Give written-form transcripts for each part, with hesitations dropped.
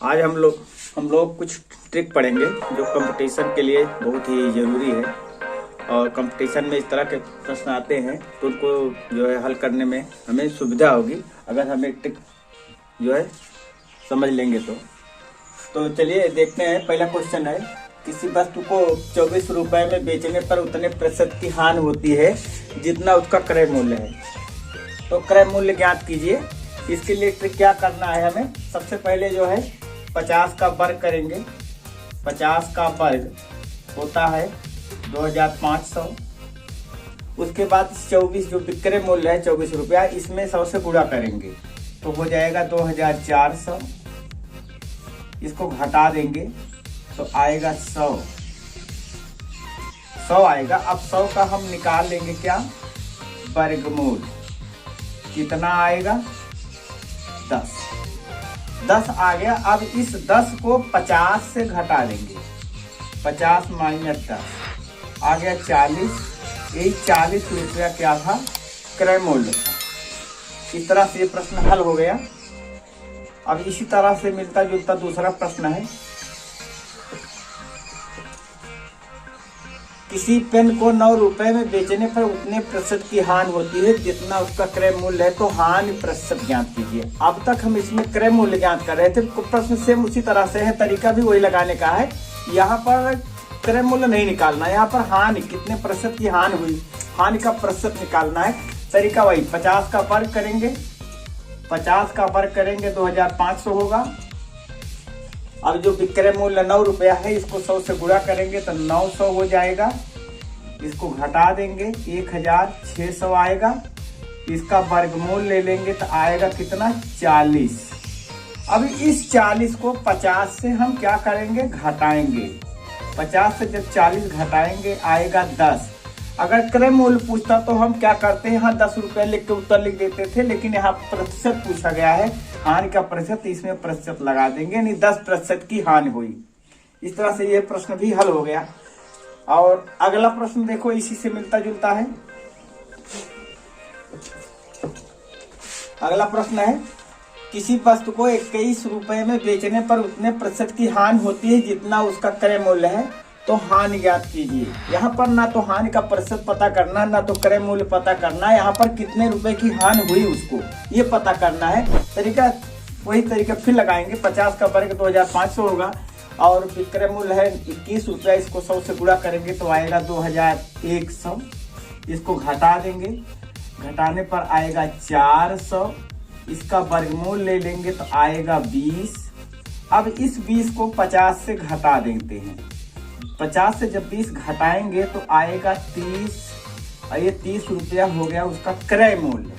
आज हम लोग कुछ ट्रिक पढ़ेंगे जो कंपटीशन के लिए बहुत ही ज़रूरी है। और कंपटीशन में इस तरह के प्रश्न आते हैं तो उनको जो है हल करने में हमें सुविधा होगी अगर हम एक ट्रिक जो है समझ लेंगे तो चलिए देखते हैं। पहला क्वेश्चन है, किसी वस्तु को 24 रुपए में बेचने पर उतने प्रतिशत की हानि होती है जितना उसका क्रय मूल्य है। तो क्रय मूल्य ज्ञात कीजिए। इसके लिए ट्रिक क्या करना है हमें, सबसे पहले जो है 50 का वर्ग करेंगे। 50 का वर्ग होता है 2500। उसके बाद 24 जो विक्रय मूल्य है 24 रुपया, इसमें 100 से गुणा करेंगे तो हो जाएगा 2400। इसको घटा देंगे तो आएगा 100 आएगा। अब 100 का हम निकाल लेंगे क्या, वर्गमूल। कितना आएगा, 10 आ गया। अब इस 10 को 50 से घटा देंगे। 50 माइनस 10 आ गया 40। यही 40 रुपया क्या था, क्रय मूल्य था। इस तरह से ये प्रश्न हल हो गया। अब इसी तरह से मिलता जुलता दूसरा प्रश्न है, किसी पेन को 9 रुपए में बेचने पर उतने प्रतिशत की हानि होती है जितना उसका क्रय मूल्य है। तो हानि प्रतिशत ज्ञात कीजिए। अब तक हम इसमें क्रय मूल्य ज्ञात कर रहे थे, प्रश्न सेम उसी तरह से है, तरीका भी वही लगाने का है। यहाँ पर क्रय मूल्य नहीं निकालना है, यहाँ पर हानि कितने प्रतिशत की हानि हुई, हानि का प्रतिशत निकालना है। तरीका वही, 50 का वर्ग करेंगे। 50 का वर्ग करेंगे 2500 होगा। अब जो विक्रय मूल्य 9 रुपया है, इसको 100 से गुणा करेंगे तो 900 हो जाएगा। इसको घटा देंगे 1600 आएगा। इसका वर्गमूल ले लेंगे तो आएगा कितना, 40। अब इस 40 को 50 से हम क्या करेंगे, घटाएंगे। 50 से जब 40 घटाएंगे आएगा 10। अगर क्रय मूल्य पूछता तो हम क्या करते हैं, यहाँ 10 रुपए लिख के उत्तर लिख देते थे, लेकिन यहाँ प्रतिशत पूछा गया है, हानि का प्रतिशत, इसमें प्रतिशत लगा देंगे, यानी 10% की हानि हुई। इस तरह से ये प्रश्न भी हल हो गया। और अगला प्रश्न देखो, इसी से मिलता जुलता है। अगला प्रश्न है, किसी वस्तु को 21 रुपए में बेचने पर उतने प्रतिशत की हानि होती है जितना उसका क्रय मूल्य है। तो हानि ज्ञात कीजिए। यहाँ पर ना तो हानि का प्रतिशत पता करना, ना तो क्रय मूल्य पता करना, यहाँ पर कितने रुपए की हानि हुई उसको ये पता करना है। तरीका वही तरीका फिर लगाएंगे। 50 का वर्ग 2500 होगा और विक्रय मूल्य है 21 रुपया, इसको 100 से गुणा करेंगे तो आएगा 2100। इसको घटा देंगे, घटाने पर आएगा 400। इसका वर्गमूल ले लेंगे तो आएगा 20। अब इस 20 को 50 से घटा देते हैं। 50 से जब 20 घटाएंगे तो आएगा 30। और ये 30 रुपया हो गया उसका क्रय मूल्य।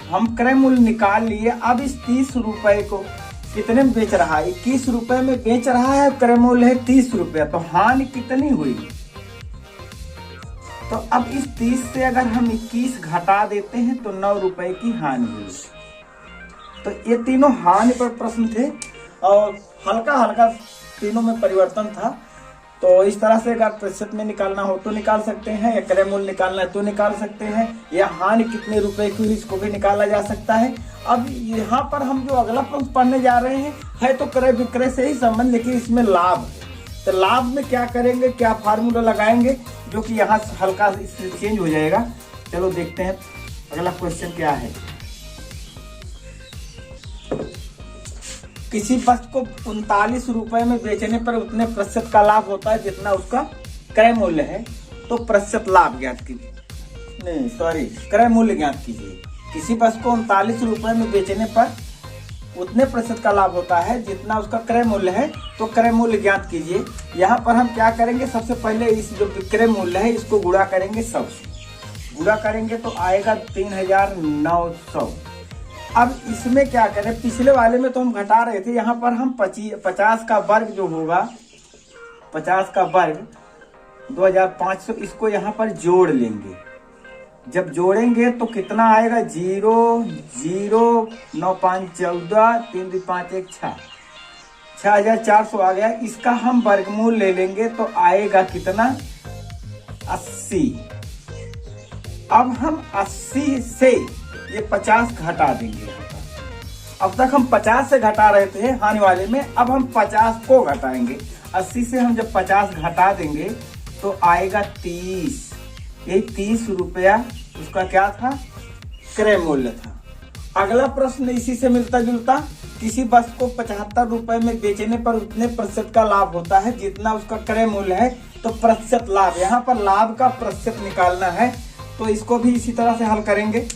हम क्रय मूल्य निकाल लिए। अब इस 30 रुपए को कितने में बेच रहा है, 21 रुपए में बेच रहा है, क्रय मूल्य है 30 रुपया। तो हानि कितनी हुई, तो अब इस 30 से अगर हम 21 घटा देते हैं तो 9 रुपए की हानि हुई। तो ये तीनों हानि पर प्रश्न थे और हल्का हल्का तीनों में परिवर्तन था। तो इस तरह से अगर प्रतिशत में निकालना हो तो निकाल सकते हैं, या क्रय मूल्य निकालना है तो निकाल सकते हैं, या हानि कितने रुपए की हुई इसको भी निकाला जा सकता है। अब यहाँ पर हम जो अगला प्रश्न पढ़ने जा रहे हैं है तो क्रय विक्रय से ही संबंध, लेकिन इसमें लाभ है। तो लाभ में क्या करेंगे, क्या फार्मूला लगाएंगे जो कि यहाँ हल्का चेंज हो जाएगा। चलो देखते हैं अगला क्वेश्चन क्या है। किसी वस्तु को 39 रुपए में बेचने पर उतने प्रतिशत का लाभ होता है जितना उसका क्रय मूल्य है। तो प्रतिशत लाभ ज्ञात कीजिए, नहीं सॉरी, क्रय मूल्य ज्ञात कीजिए। किसी वस्तु को 39 रुपए में बेचने पर उतने प्रतिशत का लाभ होता है जितना उसका क्रय मूल्य है। तो क्रय मूल्य ज्ञात कीजिए। यहाँ पर हम क्या करेंगे, सबसे पहले इस जो विक्रय मूल्य है इसको गुणा करेंगे, 100 से गुणा करेंगे तो आएगा 3900। अब इसमें क्या करें, पिछले वाले में तो हम घटा रहे थे, यहाँ पर हम 50 का वर्ग जो होगा, 50 का वर्ग 2500, इसको यहाँ पर जोड़ लेंगे। जब जोड़ेंगे तो कितना आएगा, 0 0 9 5 14 3 2 5 1 6 6400 आ गया। इसका हम वर्गमूल ले लेंगे तो आएगा कितना, 80। अब हम 80 से ये 50 घटा देंगे यहाँ पर। अब तक हम 50 से घटा रहे थे हानि वाले में, अब हम 50 को घटाएंगे। 80 से हम जब 50 घटा देंगे तो आएगा 30। यही 30 रुपया उसका क्या था, क्रय मूल्य था। अगला प्रश्न इसी से मिलता जुलता, किसी वस्तु को 75 रुपए में बेचने पर उतने प्रतिशत का लाभ होता है जितना उसका क्रय मूल्य है। तो प्रतिशत लाभ, यहाँ पर लाभ का प्रतिशत निकालना है, तो इसको भी इसी तरह से हल करेंगे।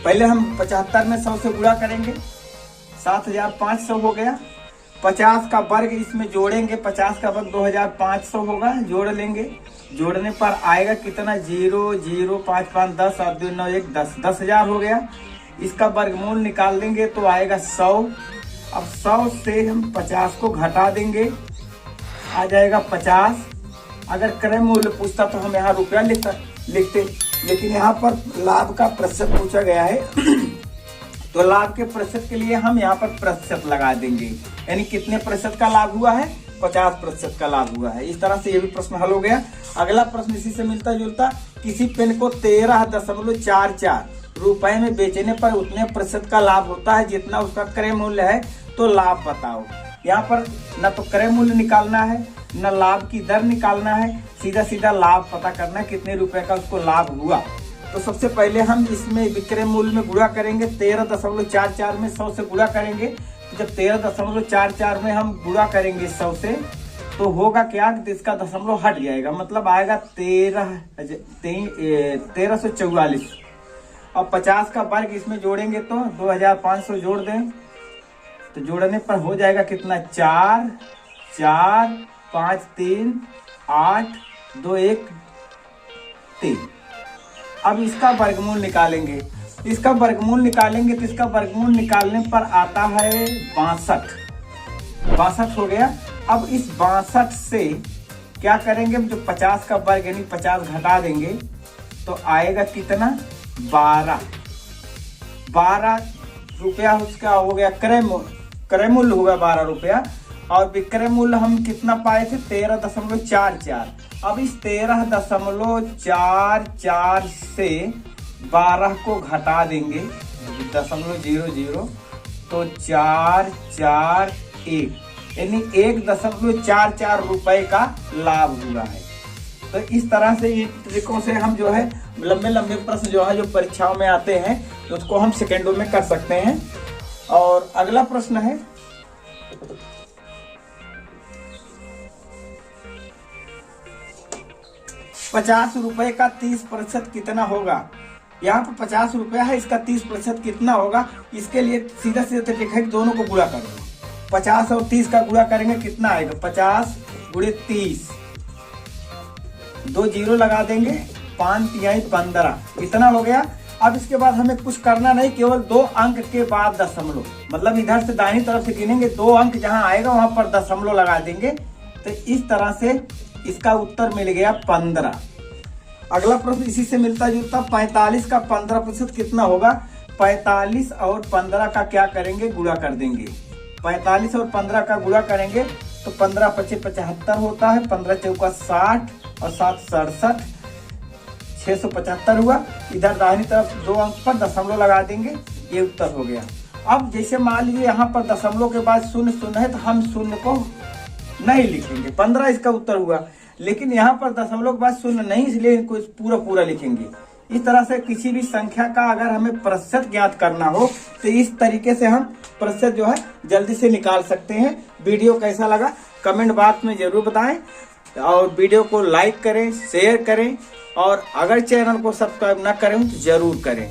पहले हम 75 में 100 से गुणा करेंगे, 7500 हो गया। 50 का वर्ग इसमें जोड़ेंगे, 50 का वर्ग 2500 होगा, जोड़ लेंगे। जोड़ने पर आएगा कितना, 0 0 5 5 10 8 2 9 1 10, 10,000 हो गया। इसका वर्गमूल निकाल देंगे तो आएगा 100। अब 100 से हम 50 को घटा देंगे, आ जाएगा 50। अगर क्रय मूल्य पूछता तो हम यहाँ रुपया लिखते, लेकिन यहाँ पर लाभ का प्रतिशत पूछा गया है तो लाभ के प्रतिशत के लिए हम यहाँ पर प्रतिशत लगा देंगे, यानी कितने प्रतिशत का लाभ हुआ है, 50% का लाभ हुआ है। इस तरह से ये भी प्रश्न हल हो गया। अगला प्रश्न इसी से मिलता जुलता, किसी पेन को 13.44 रुपए में बेचने पर उतने प्रतिशत का लाभ होता है जितना उसका क्रय मूल्य है, तो लाभ बताओ। यहाँ पर न तो क्रय मूल्य निकालना है न लाभ की दर निकालना है, सीधा सीधा लाभ पता करना है कितने रुपए का उसको लाभ हुआ। तो सबसे पहले हम इसमें विक्रय मूल्य में गुणा करेंगे, 13.44 में 100 से गुणा करेंगे। तो जब 13.44 में हम गुणा करेंगे 100 से, तो होगा क्या, इसका दशमलव हट जाएगा, मतलब आएगा 1344। और 50 का वर्ग इसमें जोड़ेंगे तो 2500 जोड़ दें, तो जोड़ने पर हो जाएगा कितना, 4 4 5 3 8 2 1 3। अब इसका वर्गमूल निकालेंगे, तो इसका वर्गमूल निकालने पर आता है 62 हो गया। अब इस 62 से क्या करेंगे, जो 50 का वर्ग यानी 50 घटा देंगे तो आएगा कितना, 12 रुपया उसका हो गया क्रय मूल्य होगा 12 रुपया। और विक्रय मूल्य हम कितना पाए थे, 13.44। अब इस 13.44 से 12 को घटा देंगे, 0.00, तो 441, यानी 1.44 रुपए का लाभ हुआ है। तो इस तरह से ये तरीकों से हम जो है लंबे प्रश्न जो है जो परीक्षाओं में आते हैं, तो उसको हम सेकेंडों में कर सकते हैं। और अगला प्रश्न है, ₹50 का 30% कितना होगा। यहाँ पर 50 रुपया है, इसका 30% कितना होगा, इसके लिए सीधा तरीका है कि दोनों को गुणा कर दो। 50 और 30 का गुणा करेंगे, कितना आएगा, 50 × 30, 2 जीरो लगा देंगे, 5 × 15, इतना हो गया। अब इसके बाद हमें कुछ करना नहीं, केवल 2 अंक के बाद दशमलव, मतलब इधर से दाहिनी तरफ से गिनेंगे, 2 अंक जहां आएगा वहां पर दशमलव लगा देंगे। तो इस तरह से इसका उत्तर मिल गया 15। अगला प्रश्न इसी से मिलता जुलता, 45 का 15% कितना होगा। 45 और 15 का क्या करेंगे, गुणा कर देंगे। 45 और 15 का गुणा करेंगे तो 15 × 5 = 75 होता है, 15 × 4 = 60 और 7 × 67, 675 हुआ। इधर दाहिनी तरफ 2 अंक पर दशमलव लगा देंगे, ये उत्तर हो गया। अब जैसे मान लीजिए यहाँ पर दशमलव के बाद 0 0 है, तो हम 0 को नहीं लिखेंगे, 15 इसका उत्तर हुआ। लेकिन यहाँ पर दशमलव के बाद 0 नहीं, इसलिए इनको पूरा लिखेंगे। इस तरह से किसी भी संख्या का अगर हमें प्रतिशत ज्ञात करना हो तो इस तरीके से हम प्रतिशत जो है जल्दी से निकाल सकते हैं। वीडियो कैसा लगा कमेंट बॉक्स में जरूर बताएं, और वीडियो को लाइक करें, शेयर करें, और अगर चैनल को सब्सक्राइब ना करें तो जरूर करें।